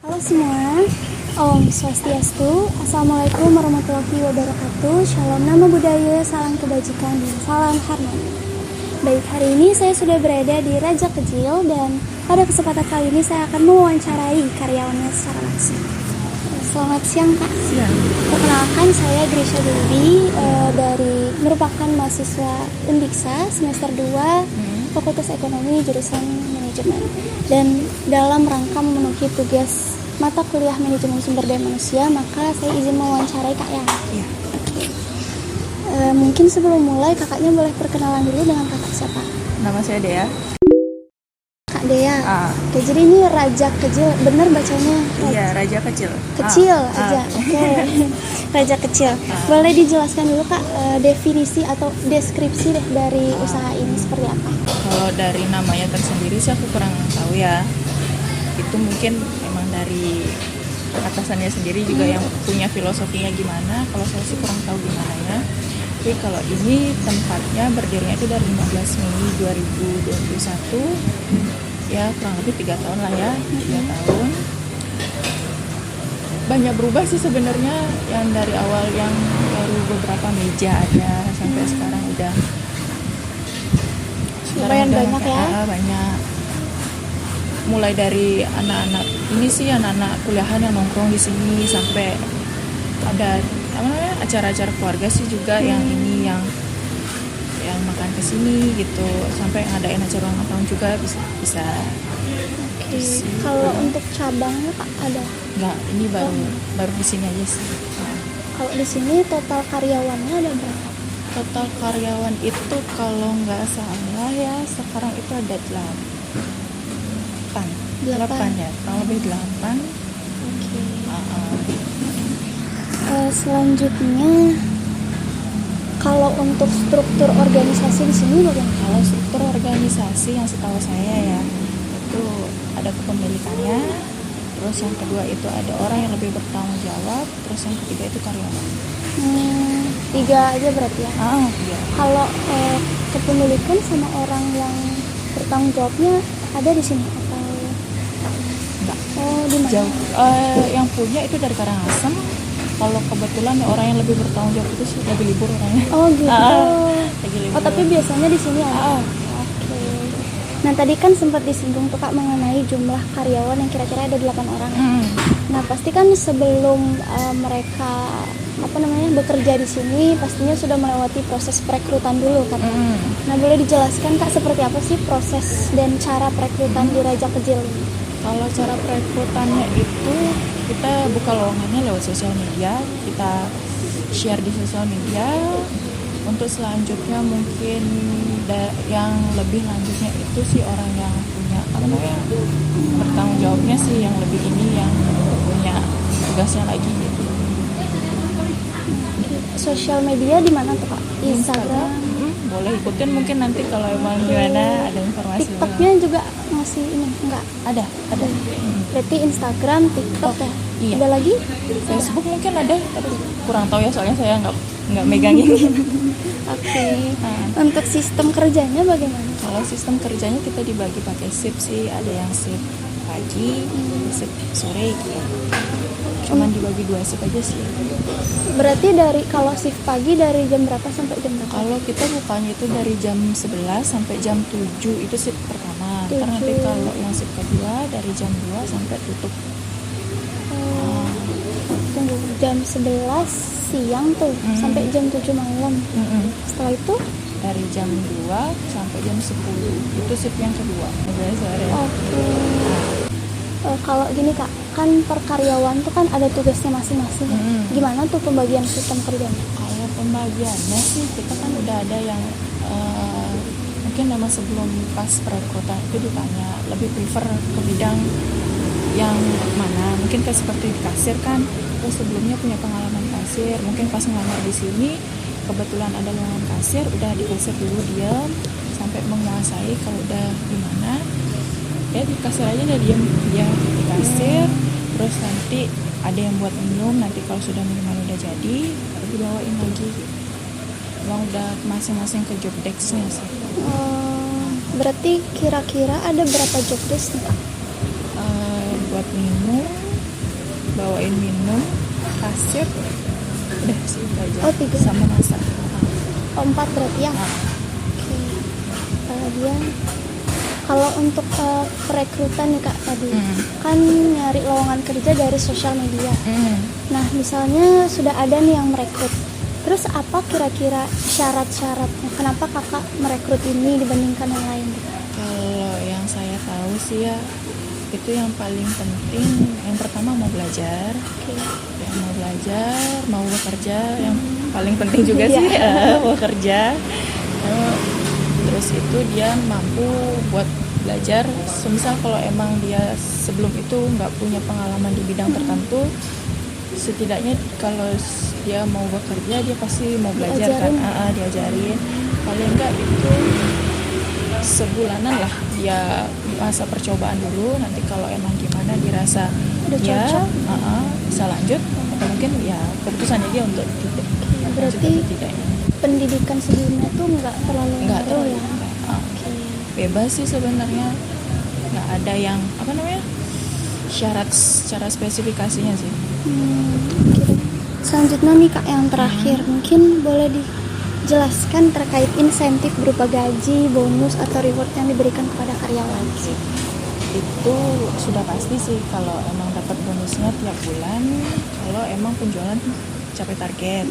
Halo semua, Om Swastiastu, Assalamualaikum warahmatullahi wabarakatuh, Shalom Namo Buddhaya, salam kebajikan dan salam harmoni. Baik, hari ini saya sudah berada di Raja Kecil dan pada kesempatan kali ini saya akan mewawancarai karyawannya secara langsung. Selamat siang Kak. Siang. Perkenalkan saya Grisha Dewi, merupakan mahasiswa Undiksa semester 2 Fakultas Ekonomi jurusan Manajemen, dan dalam rangka memenuhi tugas mata kuliah Manajemen Sumber Daya Manusia, maka saya izin mewawancarai Kak ya. Iya. Mungkin sebelum mulai kakaknya boleh perkenalan dulu dengan kakak siapa? Nama saya Dea. Kak Dea. Oke, jadi ini Raja Kecil, bener bacanya? Iya, Raja Kecil. Kecil aja. Oke. Raja Kecil. Boleh dijelaskan dulu Kak definisi atau deskripsi deh dari usaha ini seperti apa? Kalau dari namanya tersendiri sih aku kurang tahu ya. Itu mungkin memang dari atasannya sendiri juga yang punya filosofinya gimana. Kalau saya sih kurang tahu gimana ya. Tapi kalau ini tempatnya berdirinya itu dari 15 Mei 2021. Ya kurang lebih 3 tahun lah ya, 3 tahun. Banyak berubah sih sebenarnya, yang dari awal yang baru beberapa meja ada sampai sekarang udah Lumayan banyak ya. Banyak. Mulai dari anak-anak ini sih, anak-anak kuliahan yang nongkrong di sini, sampai ada acara-acara keluarga sih juga yang ini yang makan ke sini gitu, sampai ngadain acara ulang tahun juga bisa. Oke. Kalau untuk cabangnya Kak ada? Enggak, ini baru di sini aja sih. Kalau di sini total karyawannya ada berapa? Total karyawan itu kalau nggak salah ya sekarang itu ada 8 ya, kurang lebih 8. Oke. Selanjutnya, kalau untuk struktur organisasi di sini bagaimana? Kalau struktur organisasi yang setahu saya ya itu ada kepemilikannya, terus yang kedua itu ada orang yang lebih bertanggung jawab, terus yang ketiga itu karyawan. 3 aja berarti ya? Iya. Kalau kepemilikan sama orang yang bertanggung jawabnya ada di sini atau? Enggak. Oh, di mana? Jauh. Yang punya itu dari Karangasem. Kalau kebetulan orang yang lebih bertanggung jawab itu sih lagi libur orangnya. Oh gitu. Lagi libur. Oh, tapi biasanya di sini ada. Oke. Nah, tadi kan sempat disinggung tuh Kak mengenai jumlah karyawan yang kira-kira ada 8 orang. Nah, pasti kan sebelum mereka bekerja di sini pastinya sudah melewati proses perekrutan dulu kan. Nah, boleh dijelaskan Kak seperti apa sih proses dan cara perekrutan di Raja Kecil ini? Kalau cara perekrutannya itu kita buka lowongannya lewat sosial media, kita share di sosial media. Untuk selanjutnya mungkin yang lebih lanjutnya itu sih orang yang punya bertanggung jawabnya sih yang lebih ini, yang punya tugasnya lagi gitu. Sosial media di mana tuh Kak? Instagram. Boleh ikutin mungkin nanti kalau emang gimana ada informasi. TikToknya juga masih ini enggak? Ada. Berarti Instagram, TikTok ya? Iya. Ada lagi? Facebook mungkin ada, tapi kurang tahu ya soalnya saya nggak megang ini. Oke. Untuk sistem kerjanya bagaimana? Kalau sistem kerjanya kita dibagi pakai shift sih, ada yang shift pagi, shift sore gitu. Cuman dibagi 2 shift aja sih. Berarti kalau shift pagi dari jam berapa sampai jam berapa? Kalau kita bukanya itu dari jam 11 sampai jam 7 itu shift pertama. Ntar nanti kalau yang shift kedua dari jam 2 sampai tutup. Tunggu, jam 11 siang tuh sampai jam 7 malam. Setelah itu? Dari jam 2 sampai jam 10 itu shift yang kedua. Oke. Kalau gini Kak, kan per karyawan tuh kan ada tugasnya masing-masing. Gimana tuh pembagian sistem kerjanya? Kalau pembagiannya sih kita kan udah ada yang mungkin memang sebelum pas perekrutan itu ditanya lebih prefer ke bidang yang mana. Mungkin kayak seperti di kasir kan, terus sebelumnya punya pengalaman kasir, mungkin pas ngelamar di sini kebetulan ada lowongan kasir, udah di kasir dulu diam sampai menguasai. Kalau udah gimana ya di kasir aja dia diam, dia di kasir. Terus nanti ada yang buat minum, nanti kalau sudah minuman udah jadi baru dibawain lagi. Emang udah masing-masing ke job desk-nya sih. Berarti kira-kira ada berapa job desk nih? Buat minum bawain minum, kasir, udah sih itu aja. Oh, 3. Sama masak. Oh, 4 berarti ya. Nah, Oke. Dia kalau untuk perekrutan nih Kak tadi kan nyari lowongan kerja dari sosial media. Nah, misalnya sudah ada nih yang merekrut. Terus apa kira-kira syarat-syaratnya? Kenapa Kakak merekrut ini dibandingkan yang lain? Kalau yang saya tahu sih ya, itu yang paling penting yang pertama mau belajar. Oke. Yang mau belajar, mau bekerja, yang paling penting juga sih mau kerja. Terus itu dia mampu buat belajar. Semisal kalau emang dia sebelum itu nggak punya pengalaman di bidang tertentu, setidaknya kalau dia mau bekerja dia pasti mau belajar kan, diajarin. Paling enggak itu sebulanan lah dia masa percobaan dulu. Nanti kalau emang gimana dirasa Udah ya cocok? bisa lanjut, atau mungkin ya keputusannya dia untuk tidak Berarti lanjut atau tidaknya. pendidikan sebelumnya tuh nggak terlalu Nggak ngaruh terlalu ya. Oke. bebas sih sebenarnya, nggak ada yang apa namanya syarat secara spesifikasinya sih. Oke. Selanjutnya nih Kak yang terakhir, mungkin boleh dijelaskan terkait insentif berupa gaji, bonus atau reward yang diberikan kepada karyawan. Itu sudah pasti sih kalau emang dapat bonusnya tiap bulan kalau emang penjualan capai target.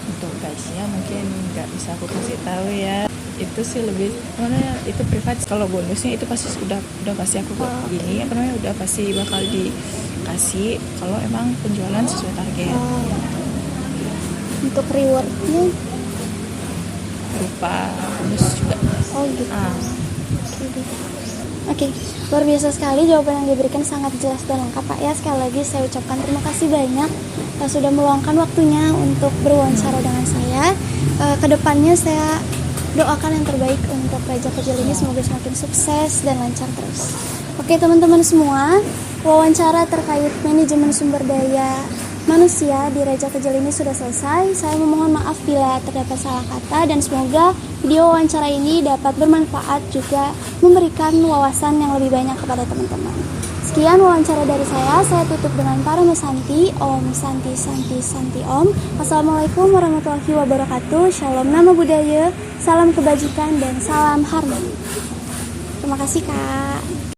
Untuk gajinya mungkin nggak bisa aku kasih tahu ya, itu sih lebih mana ya, itu privat. Kalau bonusnya itu pasti udah pasti aku gini apa namanya udah pasti bakal dikasih kalau emang penjualan sesuai target. Untuk rewardnya Berupa bonus juga. oh gitu. Oke, luar biasa sekali jawaban yang diberikan, sangat jelas dan lengkap Pak ya. Sekali lagi saya ucapkan terima kasih banyak sudah meluangkan waktunya untuk berwawancara dengan saya. Kedepannya saya doakan yang terbaik untuk Raja Kecil ini, semoga semakin sukses dan lancar terus. Oke teman-teman semua, wawancara terkait manajemen sumber daya manusia di Raja Kecil ini sudah selesai. Saya memohon maaf bila terdapat salah kata, dan semoga video wawancara ini dapat bermanfaat juga memberikan wawasan yang lebih banyak kepada teman-teman. Sekian wawancara dari saya tutup dengan Parama Santi, Om Santi Santi Santi Om. Wassalamualaikum warahmatullahi wabarakatuh. Shalom nama budaya, salam kebajikan dan salam harmoni. Terima kasih Kak.